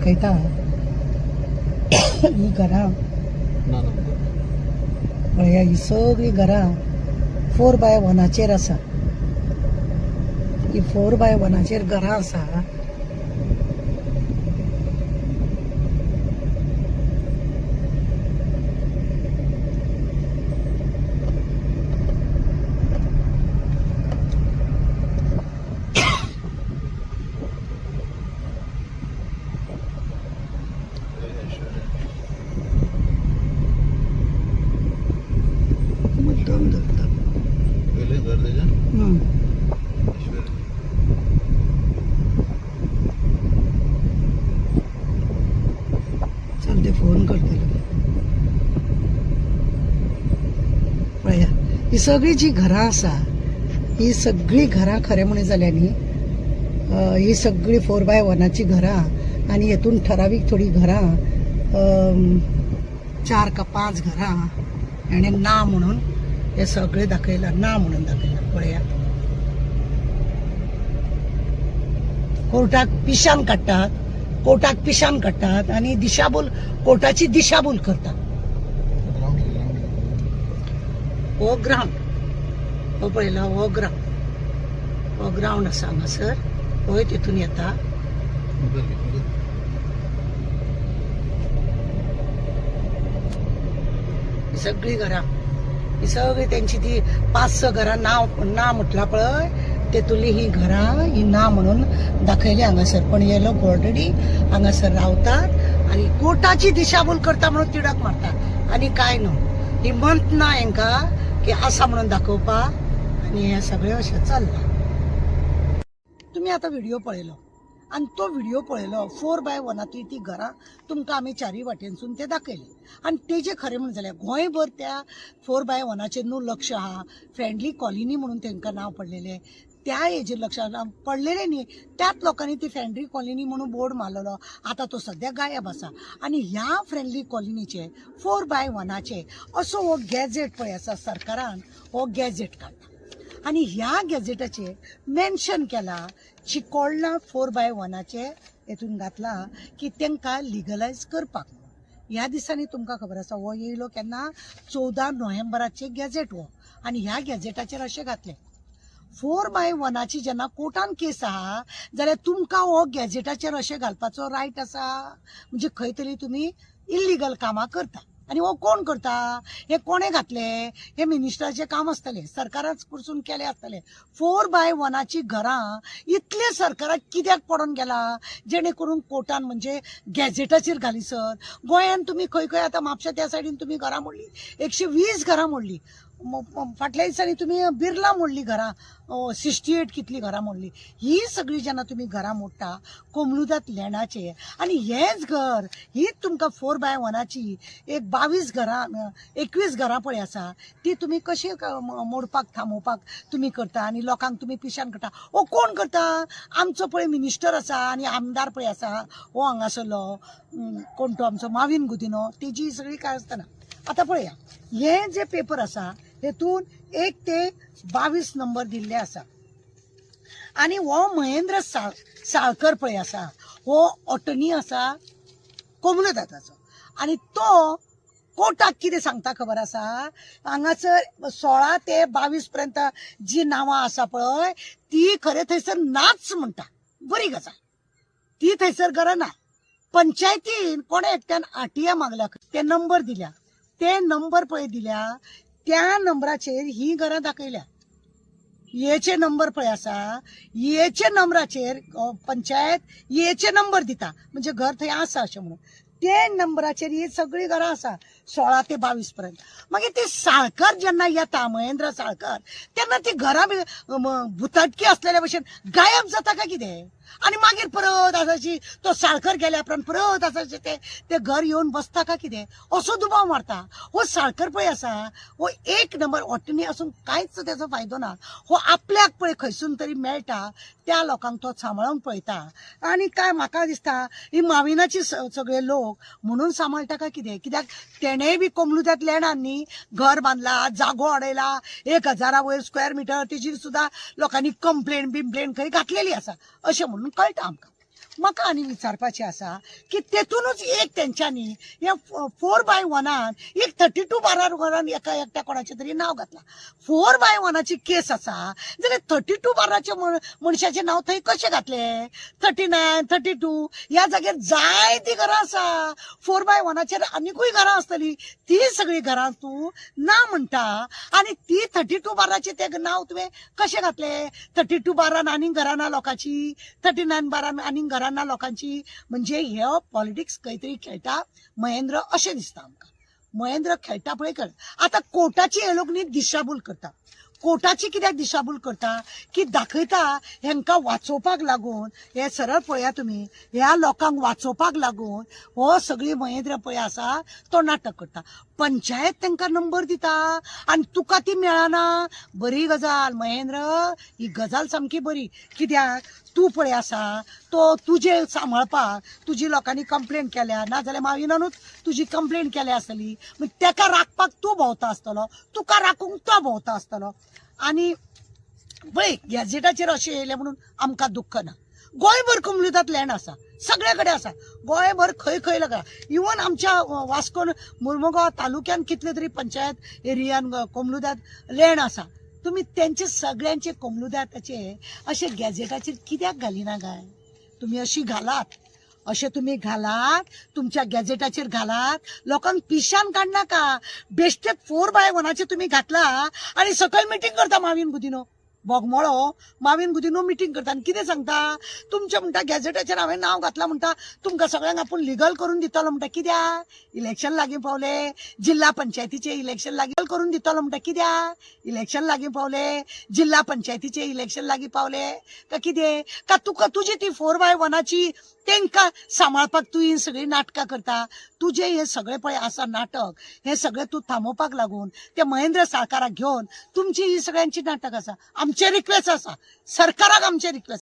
दाखयता ही घरां पळया ही सगळी घरां 4x1 आसा. ही 4x1 घरां आसा. चलते फोन करतले. पळया ही सगळी जी घरां आसा ही सगळी घरां खरें म्हणून जाल्यानी ही सगळी 4x1 घरां आनी हेतून ठरावीक थोडी घरां 4 का 5 घरां हेणे ना म्हणून हे सगळे दाखयला. ना म्हणून दाखयला. पळया कोर्टाक पिशान काडटात. कोर्टाक पिशान काडटात आनी दिशाभूल कोर्टाची दिशाभूल करतात. हो ग्राउंड हो पळयला. हो ग्राउंड आसा हांगासर. होय तितून येता. सगळी घरां ही सगळी त्यांची ती 5-6 घरां ना म्हटला पळय तेतुली ही घरां ही ना म्हणून दाखयली हांगासर. पण हे लोक ऑलरेडी हांगासर रावतात आनी कोर्टाची दिशाभूल करता म्हणून तिडक मारतात आनी काय न्हू. ही मंत ना हेंका की आसा म्हणून दाखोवपा आनी हे सगळे अशें चल्ला. तुम्ही आता व्हिडिओ पळयलो आनी तो व्हिडिओ पळयलो 4x1 ती घरां तुमकां आमी चारी वाटेनसून ते दाखयले आनी तेजे खरें म्हणून जाल्यार गोंयभर त्या 4x1 न्हू लक्ष आहा. फ्रेंडली कॉलनी म्हणून तांकां नांव पडलेलें. त्या हेजेर लक्ष पडलेले न्ही. त्याच लोकांनी ती फ्रेंडली कॉलनी म्हणून बोर्ड मारलेलो. आता तो सध्या गायब आसा. आनी ह्या फ्रेंडली कॉलनीचे 4x1 असो हो गॅजेट पळय आसा. सरकारान हो गॅजेट काडला आनी ह्या गॅजेटाचेर मेन्शन केला चिकोळणा 4x1 हेतून घातला की तांकां लिगलायज करपाक. ह्या दिसांनी तुमकां खबर आसा हो येयलो केन्ना 14 नोव्हेंबराचे गॅजेट हो. आनी ह्या गॅजेटाचेर अशें घातलें 4x1 जेन्ना कोर्टान केस आहा जाल्यार तुमकां हो गॅजेटाचेर अशें घालपाचो रायट आसा. म्हणजे खंय तरी तुमी इल्लिगल कामां करता. आनी हो कोण करता. हे कोणे घातले. हे मिनिस्टराचें काम आसतलें. सरकाराच कडसून केले आसतलें. 4x1 घरां इतले सरकाराक कित्याक पडून गेला जेणे करून कोर्टान म्हणजे गॅजेटाचेर घालीसर. गोंयान तुमी खंय खंय आतां म्हापशा त्या सायडीन तुमी घरां मोडली. 120 घरां मोडली. फाटल्या दिसांनी तुमी बिर्ला मोडली घरां. 68 कितली घरां मोडली. ही सगळी जेन्ना तुमी घरां मोडटा कोमनुदात लँडाचे आनी हेच घर ही तुमकां 4x1 एक 22 घरां 21 घरां पळय आसा ती तुमी कशी मोडपाक थांबोवपाक तुमी करता आनी लोकांक तुमी पिशान करता. हो कोण करता. आमचो पळय मिनिस्टर आसा आनी आमदार पळय आसा हो हांगासरलो कोण तो आमचो माविन गुदिनो तेजी सगळी काय आसतना. आता पळया हे जे पेपर आसा हेतून 1 ते 22 नंबर दिल्ले आसा. आनी हो महेंद्र साळकर पळय आसा हो अटर्नी आसा कोमनुदाताचो. आनी तो कोर्टाक कितें सांगता खबर आसा. हांगासर 16 ते 22 पर्यंत जी नांवां आसा पळय ती खरें थंयसर नाच म्हणटा. बरी गजाल. ती थंयसर घरां ना. पंचायतीन कोणे एकट्यान आरटीए मागल्या ते नंबर दिल्या. ते नंबर पळय दिल्या त्या नंबराचेर ही घरां दाखयल्या. येचे नंबर पळय आसा येचे नंबराचेर पंचायत येचे नंबर दिता म्हणजे घर थंय आसा अशें म्हणून. ते नंबराचेर ही सगळी घरां आसा 16 ते 22 पर्यंत. मागीर ते साळकर जेन्ना येता महेंद्र साळकर तेन्ना ती घरां भुताटकी असलेल्या भशेन गायब जाता काय कितें. आनी मागीर परत आसाची तो साळकर गेल्या उपरांत परत आसाचे ते घर येवन बसता काय कितें असो दुबाव मारता. हो साळकर पळय आसा हो 1 नंबर ऑटनी असून कांयच तेजो फायदो ना. हो आपल्याक पळय खंयसून तरी मेळटा त्या लोकांक तो सांबाळून पळयता. आनी काय म्हाका दिसता ही माविनाची सगळे लोक म्हणून सांबाळटा काय कितें. कित्याक तेणेय बी कोमनुदात लँडान न्ही घर बांदला जागो अडयला 1000 वयर स्क्वेअर मिटर तेजी सुद्धा लोकांनी कंप्लेन खंय घातलेली आसा अशें म्हणून कळटा आमकां. म्हाका आनी विचारपाचें आसा की तेतूनच एक तेंच्यांनी हे 4x1 एक 32 बारान एका एकट्या कोणाचें तरी नांव घातलां. 4x1 केस आसा जाल्यार 32 बाराचे मनशाचें नांव थंय कशें घातलें? 39, 32 ह्या जाग्यार जायतीं घरां आसा. 4x1 आनिकूय घरां आसतलीं, ती सगळीं घरां तूं ना म्हणटा आनी ती 32 बाराचें तें नांव तुवें कशें घातलें? 32 बारान आनीक घरां ना लोकांची, 39 बारान आनीक घरां ना लोकांची. म्हणजे हे पॉलिटिक्स खंय तरी खेळटा महेंद्र अशें दिसता आमकां. महेंद्र खेळटा पळय कर. आतां कोर्टाची हे लोक न्ही दिशाभूल करता. कोर्टाची कित्याक दिशाभूल करता की दाखयता हेंकां वाचोवपाक लागून, हे सरळ पळया तुमी, ह्या लोकांक वाचोवपाक लागून हो सगळी महेंद्र पळय आसा तो नाटक करता. पंचायत तांकां नंबर दिता आनी तुका ती मेळना. बरी गजाल महेंद्र, ही गजाल सामकी बरी. कित्याक तूं पळय आसा तो तुजे सांबाळपाक तुजी लोकांनी कंप्लेंट केल्या, नाजाल्यार माविनानूच तुजी कंप्लेंट केल्या आसतली. तेका राखपाक तूं भोंवता आसतलो, तुका राखूंक तो भोंवता आसतलो. आनी पळय गॅजेटाचेर अशें येयलें म्हणून आमकां दुख्ख ना. गोंयभर कम्युनिटांत लँड आसा, सगळे कडेन आसा. गोंयभर खंय खंय लगा, इवन आमच्या वास्कोन मुर्मुगांव तालुक्यान कितले तरी पंचायत एरियान कम्युनिटांत लँड आसा. तुम्ही त्यांचे सगळ्यांचे कम्युनिटाचे असे गॅजेटाचेर कित्याक घालिना काय? तुम्ही अशी घालात, अशें तुम्ही घालात, तुमच्या गॅजेटाचेर घालात, लोकांक पिशान काडनाका. बेश्टेच 4x1 तुम्ही घातला आनी सकयल मिटींग करता माविन गुदिनो. बोगमोळो माविन गुदिनो मिटींग करता आनी कितें सांगता? तुमच्या म्हणटा गॅजेटाचेर हांवें नांव घातलां म्हणटा, तुमकां सगळ्यांक आपूण लिगल करून दितलो म्हणटा. कित्याक? इलेक्शन लागीं पावले, जिल्हा पंचायतीचे इलेक्शन लागीं करून दितलो म्हणटा. कित्याक? इलेक्शन लागीं पावले, जिल्हा पंचायतीचे इलेक्शन लागीं पावले का कितें? का तुका तुजी ती 4x1 तेंकां सांबाळपाक तूं ही सगळी नाटकां करता? तुजे हे सगळे पळय आसा नाटक, हे सगळे तूं थांबोवपाक लागून ते महेंद्र साळकाराक घेवन तुमची ही सगळ्यांची नाटक आसा. आमचे रिक्वेस्ट आसा, सरकाराक आमचे रिक्वेस्ट